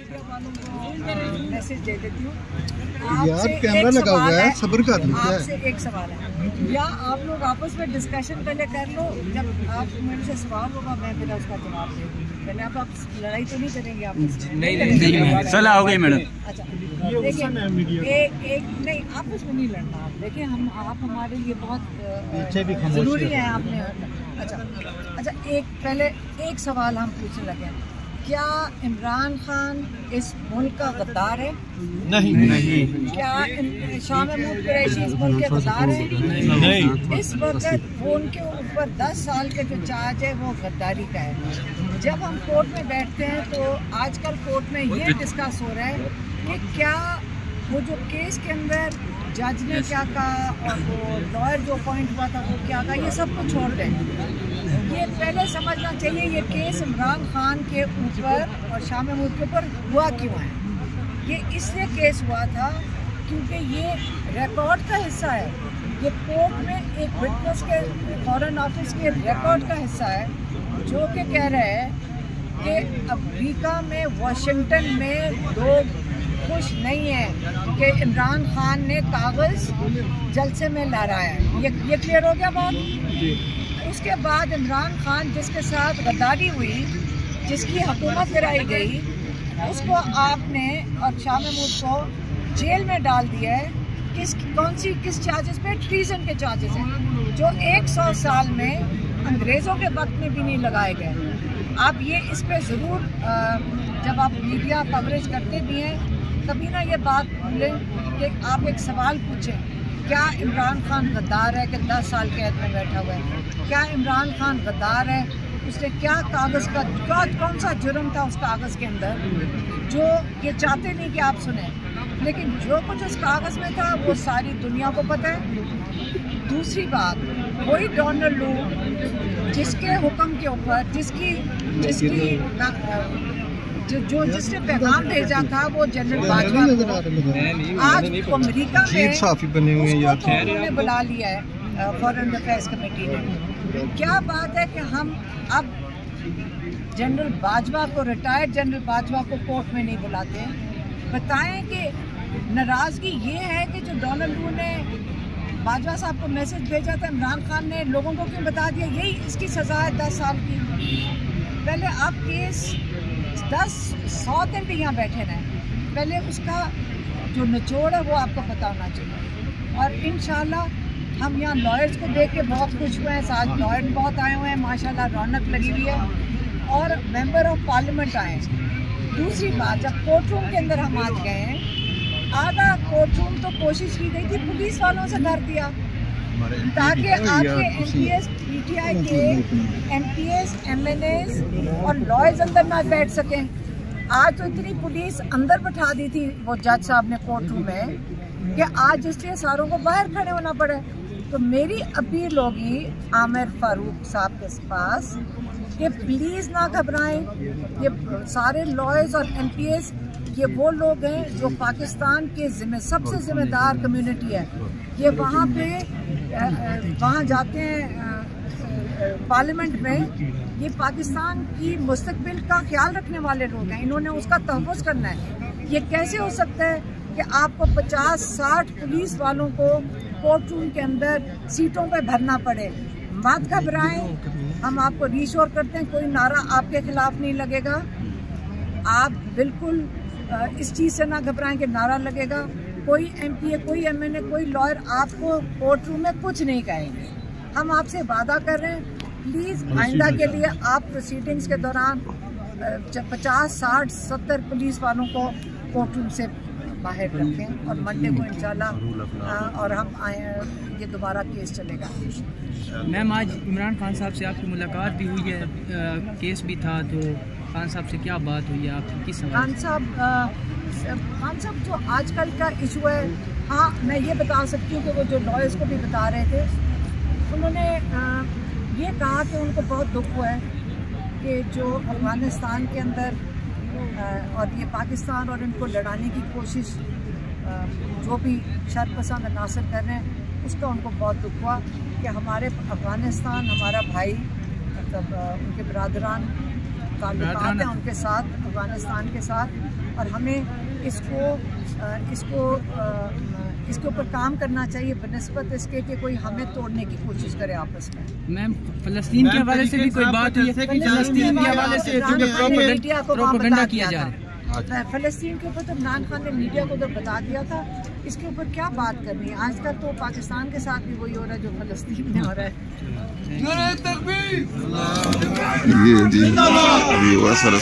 Media वालों को message दे देती हूँ। यार कैमरा लगा हुआ है, सब्र कर लीजिए। आपसे एक सवाल है, या आप लोग आपस में डिस्कशन पहले कर लो, जब आप मेरे से सवाल होगा मैं फिर उसका जवाब दे दूँ। पहले आप लड़ाई तो नहीं करेंगे आपस में? नहीं सलाह हो गई मैडम। अच्छा देखिए, एक नहीं आपस में नहीं लड़ना। आप देखिए, आप हमारे लिए बहुत ज़रूरी है। आपने अच्छा एक सवाल हम पूछने लगे, क्या इमरान खान इस मुल्क का गद्दार है? नहीं। क्या शाह महमूद कुरैशी इस मुल्क के गद्दार है? नहीं। इस वक्त वो उनके ऊपर 10 साल के जो चार्ज है वो गद्दारी का है। जब हम कोर्ट में बैठते हैं तो आजकल कोर्ट में ये डिस्कस हो रहा है कि क्या वो जो केस के अंदर जज ने क्या कहा और वो लॉयर जो अपॉइंट हुआ था वो क्या कहा, ये सब कुछ छोड़ दें। ये पहले समझना चाहिए ये केस इमरान खान के ऊपर और शाह महमूद के ऊपर हुआ क्यों है। ये इसलिए केस हुआ था क्योंकि ये रिकॉर्ड का हिस्सा है। ये कोर्ट में एक विटनेस के फॉरेन ऑफिस के रिकॉर्ड का हिस्सा है जो कि कह रहे हैं कि अमेरिका में वाशिंगटन में लोग खुश नहीं है कि इमरान खान ने कागज़ जलसे में लहराया है। ये क्लियर हो गया बात। उसके बाद इमरान खान जिसके साथ गद्दारी हुई, जिसकी हुकूमत गिराई गई, उसको आपने और शाह महमूद को जेल में डाल दिया है। किस चार्जेस पे? ट्रीजन के चार्जेस हैं जो 100 साल में अंग्रेज़ों के वक्त में भी नहीं लगाए गए। आप ये इस पे ज़रूर जब आप मीडिया कवरेज करते भी हैं तभी ना ये बात बोलें कि आप एक सवाल पूछें, क्या इमरान खान गद्दार है कि 10 साल कैद में बैठा हुआ है? क्या इमरान खान गद्दार है? उसने क्या कागज़ का कौन सा जुर्म था उस कागज़ के अंदर जो ये चाहते नहीं कि आप सुने, लेकिन जो कुछ उस कागज़ में था वो सारी दुनिया को पता है। दूसरी बात, वही डोनाल्ड लू जिसके हुक्म के ऊपर जिसने पैगाम भेजा था वो जनरल बाजवा को आज अमेरिका में उन्होंने बुला लिया है फॉरेन अफेयर्स कमेटी ने। क्या बात है कि हम अब जनरल बाजवा को, रिटायर्ड जनरल बाजवा को कोर्ट में नहीं बुलाते? बताएं कि नाराज़गी ये है कि जो डोनाल्ड लू ने बाजवा साहब को मैसेज भेजा था इमरान खान ने लोगों को क्यों बता दिया? यही इसकी सज़ा है 10 साल की। पहले आप केस 100 दिन भी यहाँ बैठे रहें, पहले उसका जो निचोड़ है वो आपको पता होना चाहिए। और इंशाल्लाह हम यहाँ लॉयर्स को देख के बहुत खुश हुए हैं। आज लॉयर बहुत आए हुए हैं, माशाल्लाह रौनक लगी हुई है, और मेंबर ऑफ पार्लियामेंट आए हैं। दूसरी बात, जब कोर्ट रूम के अंदर हम आज गए हैं, आधा कोर्ट रूम तो कोशिश की गई थी पुलिस वालों से भर दिया ताकि आपके एमपीएस, पीटीआई के एमपीएस, एमएनएस और लॉयर्स अंदर ना बैठ सकें। आज तो इतनी पुलिस अंदर बैठा दी थी वो जज साहब ने कोर्ट रूम में कि आज इसलिए सारों को बाहर खड़े होना पड़े। तो मेरी अपील होगी आमिर फारूक साहब के पास कि प्लीज़ ना घबराएं। ये सारे लॉयर्स और एमपीएस ये वो लोग हैं जो पाकिस्तान के सबसे ज़िम्मेदार कम्युनिटी है। ये वहाँ जाते हैं पार्लियामेंट में, ये पाकिस्तान की मुस्तकबिल का ख्याल रखने वाले लोग हैं, इन्होंने उसका तहफ़्फ़ुज़ करना है। ये कैसे हो सकता है कि आपको 50-60 पुलिस वालों को कोर्ट रूम के अंदर सीटों पे भरना पड़े? मत घबराएं, हम आपको रीश्योर करते हैं, कोई नारा आपके खिलाफ नहीं लगेगा। आप बिल्कुल इस चीज़ से ना घबराएं कि नारा लगेगा। कोई एमपीए, कोई एमएनए, कोई लॉयर आपको कोर्ट रूम में कुछ नहीं कहेंगे। हम आपसे वादा कर रहे हैं, प्लीज़ आइंदा के लिए आप प्रोसीडिंग्स के दौरान 50-60-70 पुलिस वालों को कोर्ट रूम से बाहर रखें और मंडे को इंशाल्लाह और हम ये दोबारा केस चलेगा। मैम, आज इमरान खान साहब से आपकी मुलाकात भी हुई है, केस भी था, तो खान साहब से क्या बात हुई है आपकी? किस खान साहब जो आजकल का इशू है, हाँ मैं ये बता सकती हूँ कि वो जो लॉयर्स को भी बता रहे थे, उन्होंने ये कहा कि उनको बहुत दुख हुआ है कि जो अफ़गानिस्तान के अंदर और ये पाकिस्तान और इनको लड़ाने की कोशिश जो भी शरपसंद अनासर कर रहे हैं, उसका उनको बहुत दुख हुआ कि हमारे अफ़गानिस्तान, हमारा भाई, मतलब उनके बरादरान ताल्लुकात हैं उनके साथ, अफगानिस्तान के साथ, और हमें इसके ऊपर काम करना चाहिए बनस्बत इसके कि कोई हमें तोड़ने की कोशिश करे आपस में। मैम फ़लस्तीन के हवाले से भी कोई बात हुई है? फ़लस्तीन के हवाले से प्रोपेगेंडा किया जा रहा है। फ़लस्तीन के ऊपर तो इमरान खान ने मीडिया को उधर बता दिया था, इसके ऊपर क्या बात करनी है। आजकल तो पाकिस्तान के साथ भी वही हो रहा है जो फ़लस्तीन में हो रहा है। ये जी अभी हुआ सर